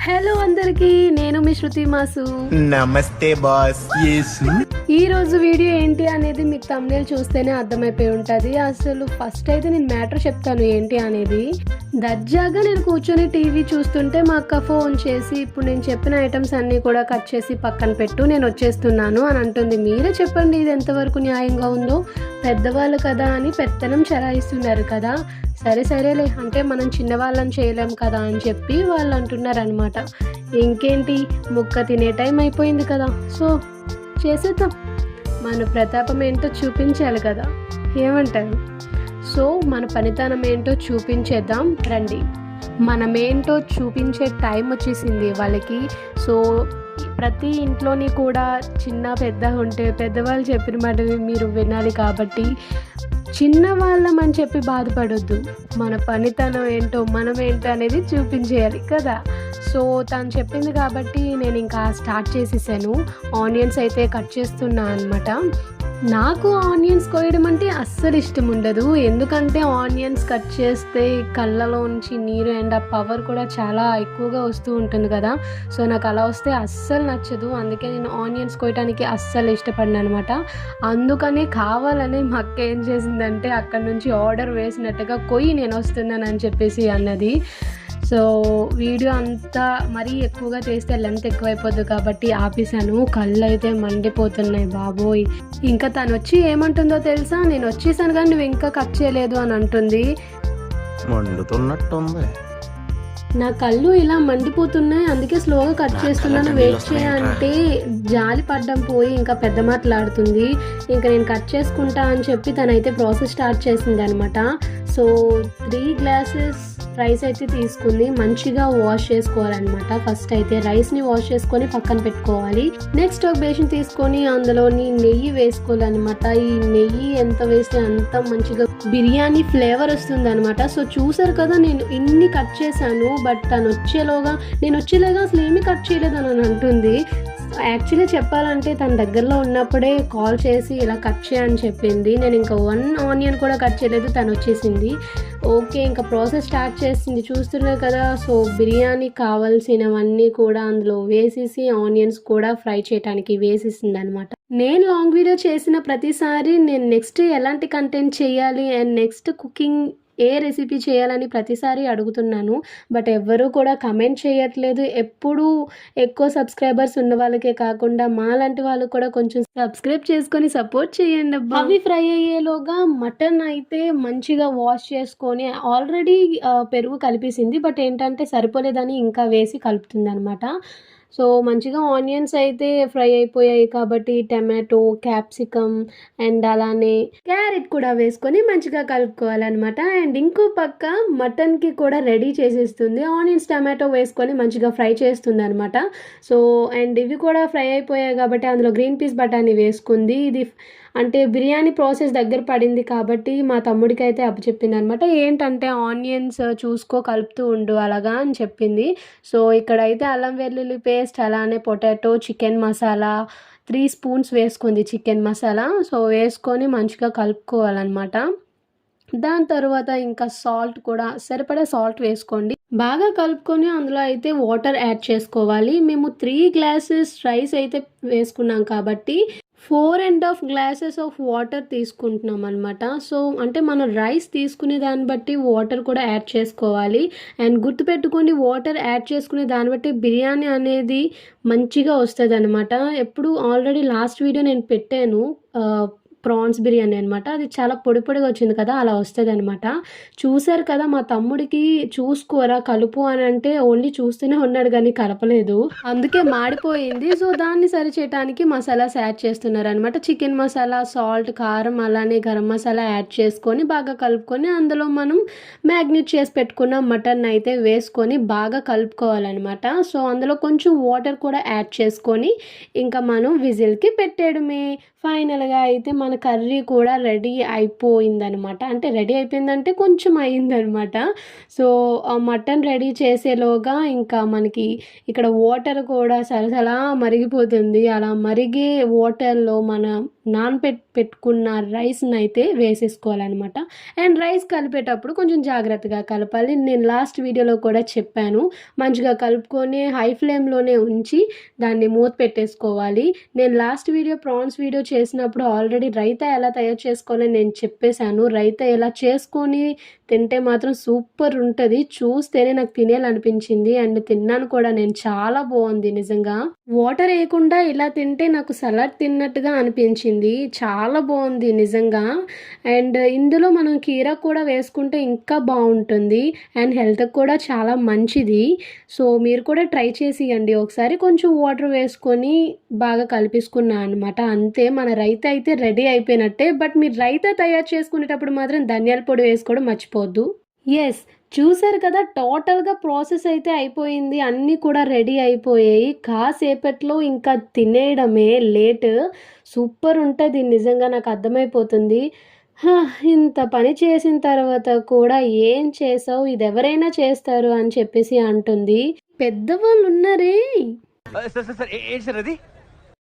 Hello అందరికి, నేను మీ శృతి mass. నమస్తే బాస్. ఈ రోజు వీడియో ఏంటి అనేది మీకు thumbnail చూస్తేనే అర్థమైపోయి ఉంటుంది. అసలు ఫస్ట్ అయితే నేను మ్యాటర్ చెప్తాను ఏంటి అనేది. దర్జాగా నేను కూర్చొని టీవీ చూస్తుంటే మా అక్క ఫోన్ చేసి ఇప్పుడు నేను చెప్పిన ఐటమ్స్ అన్నీ కూడా కట్ చేసి పక్కన పెట్టు, నేను వచ్చేస్తున్నాను అని అంటుంది. మీరే చెప్పండి ఇది ఎంతవరకు న్యాయంగా ఉందో. పెద్దవాళ్ళు కదా అని పెత్తనం చలాయిస్తున్నారు కదా. సరేలే అంటే మనం చిన్నవాళ్ళని చేయలేం కదా అని చెప్పి వాళ్ళు అంటున్నారు అనమాట. ఇంకేంటి, ముక్క తినే టైం అయిపోయింది కదా, సో చేసేద్దాం. మన ప్రతాపం ఏంటో చూపించాలి కదా, ఏమంటారు? సో మన పనితనం ఏంటో చూపించేద్దాం రండి. మనమేంటో చూపించే టైం వచ్చేసింది వాళ్ళకి. సో ప్రతి ఇంట్లోని కూడా చిన్న పెద్ద ఉంటే పెద్దవాళ్ళు చెప్పిన మాట మీరు వినాలి. కాబట్టి చిన్నవాళ్ళం అని చెప్పి బాధపడొద్దు. మన పనితనం ఏంటో మనం ఏంటో అనేది చూపించేయాలి కదా. సో తను చెప్పింది కాబట్టి నేను ఇంకా స్టార్ట్ చేసేసాను. ఆనియన్స్ అయితే కట్ చేస్తున్నా అనమాట. నాకు ఆనియన్స్ కోయడం అంటే అస్సలు ఇష్టం ఉండదు. ఎందుకంటే ఆనియన్స్ కట్ చేస్తే కళ్ళలోంచి నీరు అండ్ ఆ పవర్ కూడా చాలా ఎక్కువగా వస్తూ ఉంటుంది కదా. సో నాకు అలా వస్తే అస్సలు నచ్చదు. అందుకే నేను ఆనియన్స్ కోయటానికి అస్సలు ఇష్టపడిన అనమాట. అందుకనే కావాలని మా అక్క ఏం చేసిందంటే అక్కడి నుంచి ఆర్డర్ వేసినట్టుగా నేను వస్తున్నాను అని చెప్పేసి అన్నది. సో వీడియో అంతా మరీ ఎక్కువగా చేస్తే లెంత్ ఎక్కువైపోద్ది కాబట్టి ఆపేసాను. కళ్ళు అయితే మండిపోతున్నాయి బాబోయ్. ఇంకా తను వచ్చి ఏమంటుందో తెలుసా, నేను వచ్చేసాను కానీ నువ్వు ఇంకా కట్ చేయలేదు అని అంటుంది. మండుతున్నట్టుంది. నా కళ్ళు ఇలా మండిపోతున్నాయి, అందుకే స్లోగా కట్ చేస్తున్నాను, వెయిట్ చేయంటే జాలి పడ్డం పోయి ఇంకా పెద్ద మాట్లాడుతుంది. ఇంకా నేను కట్ చేసుకుంటా అని చెప్పి తనైతే ప్రాసెస్ స్టార్ట్ చేసింది అనమాట. సో 3 గ్లాసెస్ రైస్ అయితే తీసుకుంది. మంచిగా వాష్ చేసుకోవాలన్నమాట. ఫస్ట్ అయితే రైస్ని వాష్ చేసుకొని పక్కన పెట్టుకోవాలి. నెక్స్ట్ ఒక బేషన్ తీసుకొని అందులోని నెయ్యి వేసుకోవాలన్నమాట. ఈ నెయ్యి ఎంత వేస్తే అంత మంచిగా బిర్యానీ ఫ్లేవర్ వస్తుంది అనమాట. సో చూసారు కదా, నేను ఇన్ని కట్ చేశాను. బట్ తను నేను వచ్చేలాగా అసలు ఏమీ కట్ చేయలేదు అని అంటుంది. యాక్చువల్లీ చెప్పాలంటే తన దగ్గరలో ఉన్నప్పుడే కాల్ చేసి ఇలా కట్ చేయని చెప్పింది. నేను ఇంకా 1 ఆనియన్ కూడా కట్ చేయలేదు, తను వచ్చేసింది. ఓకే, ఇంకా ప్రాసెస్ స్టార్ట్ చేసింది. చూస్తున్నారు కదా. సో బిర్యానీ కావాల్సినవన్నీ కూడా అందులో వేసేసి ఆనియన్స్ కూడా ఫ్రై చేయడానికి వేసేసింది అనమాట. నేను లాంగ్ వీడియో చేసిన ప్రతిసారి నేను నెక్స్ట్ ఎలాంటి కంటెంట్ చేయాలి and next cooking A recipe చేయాలని ప్రతిసారి అడుగుతున్నాను. బట్ ఎవ్వరూ కూడా కమెంట్ చేయట్లేదు. ఎప్పుడూ ఎక్కువ సబ్స్క్రైబర్స్ ఉన్న వాళ్ళకే కాకుండా మాలాంటి వాళ్ళు కూడా కొంచెం సబ్స్క్రైబ్ చేసుకొని సపోర్ట్ చేయండి అబ్బా. అవి ఫ్రై అయ్యేలోగా మటన్ అయితే మంచిగా వాష్ చేసుకొని ఆల్రెడీ పెరుగు కలిపేసింది. బట్ ఏంటంటే సరిపోలేదని ఇంకా వేసి కలుపుతుంది అనమాట. సో మంచిగా ఆనియన్స్ అయితే ఫ్రై అయిపోయాయి కాబట్టి టమాటో, క్యాప్సికమ్ అండ్ అలానే క్యారెట్ కూడా వేసుకొని మంచిగా కలుపుకోవాలన్నమాట. అండ్ ఇంకో పక్క మటన్కి కూడా రెడీ చేసేస్తుంది. ఆనియన్స్, టమాటో వేసుకొని మంచిగా ఫ్రై చేస్తుంది అనమాట. సో అండ్ ఇవి కూడా ఫ్రై అయిపోయాయి కాబట్టి అందులో గ్రీన్ పీస్ బఠానీ వేసుకుంది. ఇది అంటే బిర్యానీ ప్రాసెస్ దగ్గర పడింది కాబట్టి మా తమ్ముడికి అయితే అప్పచెప్పింది అనమాట. ఏంటంటే ఆనియన్స్ చూసుకో, కలుపుతూ ఉండు అలాగా అని చెప్పింది. సో ఇక్కడైతే అల్లం వెల్లుల్లి పేస్ట్, అలానే పొటాటో, చికెన్ మసాలా 3 స్పూన్స్ వేసుకుంది చికెన్ మసాలా. సో వేసుకొని మంచిగా కలుపుకోవాలన్నమాట. దాని తర్వాత ఇంకా సాల్ట్ కూడా సరిపడా సాల్ట్ వేసుకోండి. బాగా కలుపుకొని అందులో అయితే వాటర్ యాడ్ చేసుకోవాలి. మేము 3 గ్లాసెస్ రైస్ అయితే వేసుకున్నాం కాబట్టి 4.5 గ్లాసెస్ ఆఫ్ వాటర్ తీసుకుంటున్నాం అనమాట. సో అంటే మనం రైస్ తీసుకునే దాన్ని బట్టి వాటర్ కూడా యాడ్ చేసుకోవాలి. అండ్ గుర్తుపెట్టుకోండి, వాటర్ యాడ్ చేసుకునే దాన్ని బట్టి బిర్యానీ అనేది మంచిగా వస్తుంది అనమాట. ఎప్పుడు ఆల్రెడీ లాస్ట్ వీడియో నేను పెట్టాను ప్రాన్స్ బిర్యానీ అనమాట. అది చాలా పొడిగా వచ్చింది కదా, అలా వస్తుంది అనమాట. చూసారు కదా, మా తమ్ముడికి చూసుకోరా కలుపు అని అంటే ఓన్లీ చూస్తూనే ఉన్నాడు కానీ కలపలేదు, అందుకే మాడిపోయింది. సో దాన్ని సరి చేయడానికి మసాలాస్ యాడ్ చేస్తున్నారు అనమాట. చికెన్ మసాలా, సాల్ట్, కారం, అలానే గరం మసాలా యాడ్ చేసుకొని బాగా కలుపుకొని అందులో మనం మ్యాగ్నేట్ చేసి పెట్టుకున్న మటన్ అయితే వేసుకొని బాగా కలుపుకోవాలన్నమాట. సో అందులో కొంచెం వాటర్ కూడా యాడ్ చేసుకొని ఇంకా మనం విజిల్కి పెట్టేయడమే. ఫైనల్గా అయితే మన కర్రీ కూడా రెడీ అయిపోయిందనమాట. అంటే రెడీ అయిపోయిందంటే కొంచెం అయిందనమాట. సో మటన్ రెడీ చేసేలోగా ఇంకా మనకి ఇక్కడ వాటర్ కూడా సలసలా మరిగిపోతుంది. అలా మరిగే వాటర్లో మన పెట్టుకున్న రైస్ని అయితే వేసేసుకోవాలన్నమాట. అండ్ రైస్ కలిపేటప్పుడు కొంచెం జాగ్రత్తగా కలపాలి. నేను లాస్ట్ వీడియోలో కూడా చెప్పాను. మంచిగా కలుపుకొని హై ఫ్లేమ్లోనే ఉంచి దాన్ని మూత పెట్టేసుకోవాలి. నేను లాస్ట్ వీడియో ప్రాన్స్ వీడియో చేసినప్పుడు ఆల్రెడీ రైతా ఎలా తయారు చేసుకోవాలని నేను చెప్పేశాను. రైతా ఎలా చేసుకొని తింటే మాత్రం సూపర్ ఉంటుంది. చూస్తేనే నాకు తినేయాలనిపించింది అండ్ తిన్నాను కూడా నేను. చాలా బాగుంది నిజంగా. వాటర్ వేయకుండా ఇలా తింటే నాకు సలాడ్ తిన్నట్టుగా అనిపించింది. చాలా బాగుంది నిజంగా. అండ్ ఇందులో మనం కీరా కూడా వేసుకుంటే ఇంకా బాగుంటుంది అండ్ హెల్త్కి కూడా చాలా మంచిది. సో మీరు కూడా ట్రై చేసియండి ఒకసారి. కొంచెం వాటర్ వేసుకొని బాగా కలిపేసుకున్నాను అనమాట. అంతే, మన రైతా అయితే రెడీ అయిపోయినట్టే. బట్ మీరు రైతా తయారు చేసుకునేటప్పుడు మాత్రం ధనియాల పొడి వేసుకోవడం మర్చిపోవద్దు. ఎస్, చూసారు కదా, టోటల్గా ప్రాసెస్ అయితే అయిపోయింది. అన్నీ కూడా రెడీ అయిపోయాయి. కాసేపట్లో ఇంకా తినేయడమే లేట్. సూపర్ ఉంటుంది నిజంగా, నాకు అర్థమైపోతుంది. ఇంత పని చేసిన తర్వాత కూడా ఏం చేసావు, ఇది ఎవరైనా చేస్తారు అని చెప్పేసి అంటుంది. పెద్దవాళ్ళు ఉన్నారే,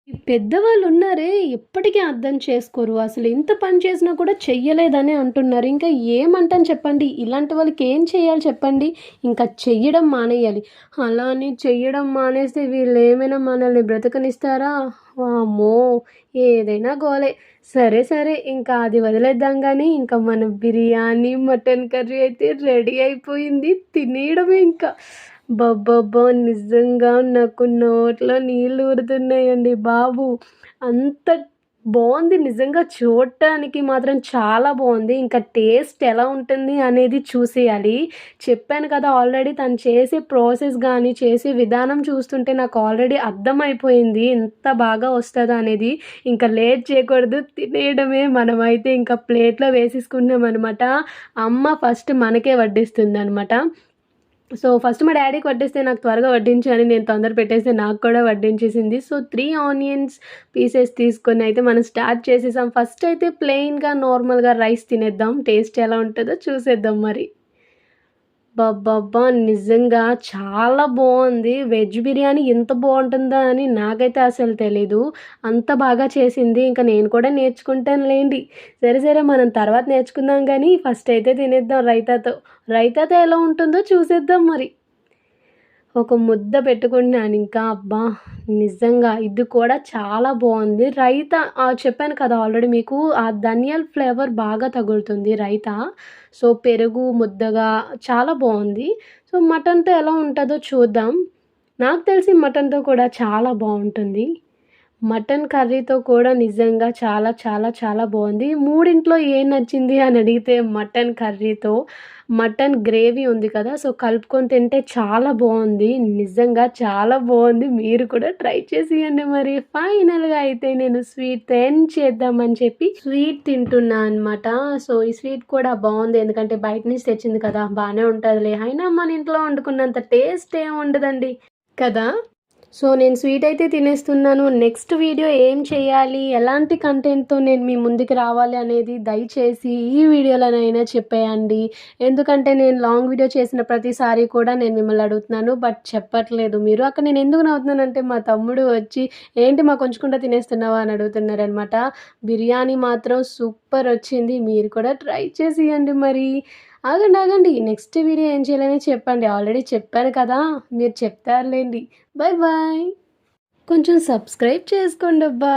ఈ పెద్దవాళ్ళు ఉన్నారే ఎప్పటికీ అర్థం చేసుకోరు. అసలు ఇంత పని చేసినా కూడా చెయ్యలేదని అంటున్నారు. ఇంకా ఏమంటాను చెప్పండి, ఇలాంటి వాళ్ళకి ఏం చేయాలి చెప్పండి? ఇంకా చెయ్యడం మానేయాలి. అలా అని చెయ్యడం మానేస్తే వీళ్ళు ఏమైనా మనల్ని బ్రతకనిస్తారా? అమ్మో, ఏదైనా గోలే. సరే సరే, ఇంకా అది వదిలేద్దాం. కానీ ఇంకా మన బిర్యానీ మటన్ కర్రీ అయితే రెడీ అయిపోయింది. తినేయడమే ఇంకా. అబ్బబ్బబ్బా! నిజంగా నాకు నోట్లో నీళ్ళు ఊరుతున్నాయండి బాబు. అంత బాగుంది నిజంగా, చూడటానికి మాత్రం చాలా బాగుంది. ఇంకా టేస్ట్ ఎలా ఉంటుంది అనేది చూసేయాలి. చెప్పాను కదా ఆల్రెడీ, తను చేసే ప్రాసెస్ కానీ చేసే విధానం చూస్తుంటే నాకు ఆల్రెడీ అర్థమైపోయింది ఎంత బాగా వస్తుందో అనేది. ఇంకా లేట్ చేయకూడదు, తినేయడమే. మనమైతే ఇంకా ప్లేట్లో వేసేసుకున్నాం అనమాట. అమ్మ ఫస్ట్ మనకే వడ్డిస్తుంది అనమాట. సో ఫస్ట్ మా డాడీకి వడ్డిస్తే నాకు త్వరగా వడ్డించు అని నేను తొందర పెట్టేస్తే నాకు కూడా వడ్డించేసింది. సో 3 ఆనియన్స్ పీసెస్ తీసుకొని అయితే మనం స్టార్ట్ చేసేసాం. ఫస్ట్ అయితే ప్లెయిన్గా నార్మల్గా రైస్ తినేద్దాం. టేస్ట్ ఎలా ఉంటుందో చూసేద్దాం మరి. అబ్బబ్బబ్బా! నిజంగా చాలా బాగుంది. వెజ్ బిర్యానీ ఎంత బాగుంటుందా అని నాకైతే అసలు తెలీదు. అంత బాగా చేసింది. ఇంకా నేను కూడా నేర్చుకుంటానులేండి. సరే సరే, మనం తర్వాత నేర్చుకుందాం కానీ ఫస్ట్ అయితే తినేద్దాం రైతాతో. రైతాతో ఎలా ఉంటుందో చూసేద్దాం మరి. ఒక ముద్ద పెట్టుకుంటున్నాను ఇంకా. అబ్బా! నిజంగా ఇది కూడా చాలా బాగుంది. రైతా చెప్పాను కదా ఆల్రెడీ మీకు, ఆ ధనియాల ఫ్లేవర్ బాగా తగులుతుంది రైతా. సో పెరుగు ముద్దగా చాలా బాగుంది. సో మటన్తో ఎలా ఉంటుందో చూద్దాం. నాకు తెలిసి మటన్తో కూడా చాలా బాగుంటుంది. మటన్ కర్రీతో కూడా నిజంగా చాలా చాలా చాలా బాగుంది. మూడింట్లో ఏం నచ్చింది అని అడిగితే మటన్ కర్రీతో మటన్ గ్రేవీ ఉంది కదా, సో కలుపుకొని తింటే చాలా బాగుంది. నిజంగా చాలా బాగుంది. మీరు కూడా ట్రై చేసేయండి మరి. ఫైనల్గా అయితే నేను స్వీట్ ఎండ్ చేద్దామని చెప్పి స్వీట్ తింటున్నా అనమాట. సో ఈ స్వీట్ కూడా బాగుంది, ఎందుకంటే బయట నుంచి తెచ్చింది కదా, బాగానే ఉంటుందిలే. అయినా మన ఇంట్లో వండుకున్నంత టేస్ట్ ఏం ఉండదండి కదా. సో నేను స్వీట్ అయితే తినేస్తున్నాను. నెక్స్ట్ వీడియో ఏం చేయాలి, ఎలాంటి కంటెంట్తో నేను మీ ముందుకు రావాలి అనేది దయచేసి ఈ వీడియోలోనైనా చెప్పేయండి. ఎందుకంటే నేను లాంగ్ వీడియో చేసిన ప్రతిసారి కూడా నేను మిమ్మల్ని అడుగుతున్నాను, బట్ చెప్పట్లేదు మీరు. అక్కడ నేను ఎందుకు నవ్వుతున్నానంటే మా తమ్ముడు వచ్చి ఏంటి మా కొంచెంకుండా తినేస్తున్నావా అని అడుగుతున్నారనమాట. బిర్యానీ మాత్రం సూపర్ వచ్చింది. మీరు కూడా ట్రై చేసేయండి మరి. ఆగండి, నెక్స్ట్ వీడియో ఏం చేయాలని చెప్పండి. ఆల్రెడీ చెప్పాను కదా, మీరు చెప్తారులేండి. Bye bye. కొంచెం సబ్స్క్రైబ్ చేసుకోండి అబ్బా.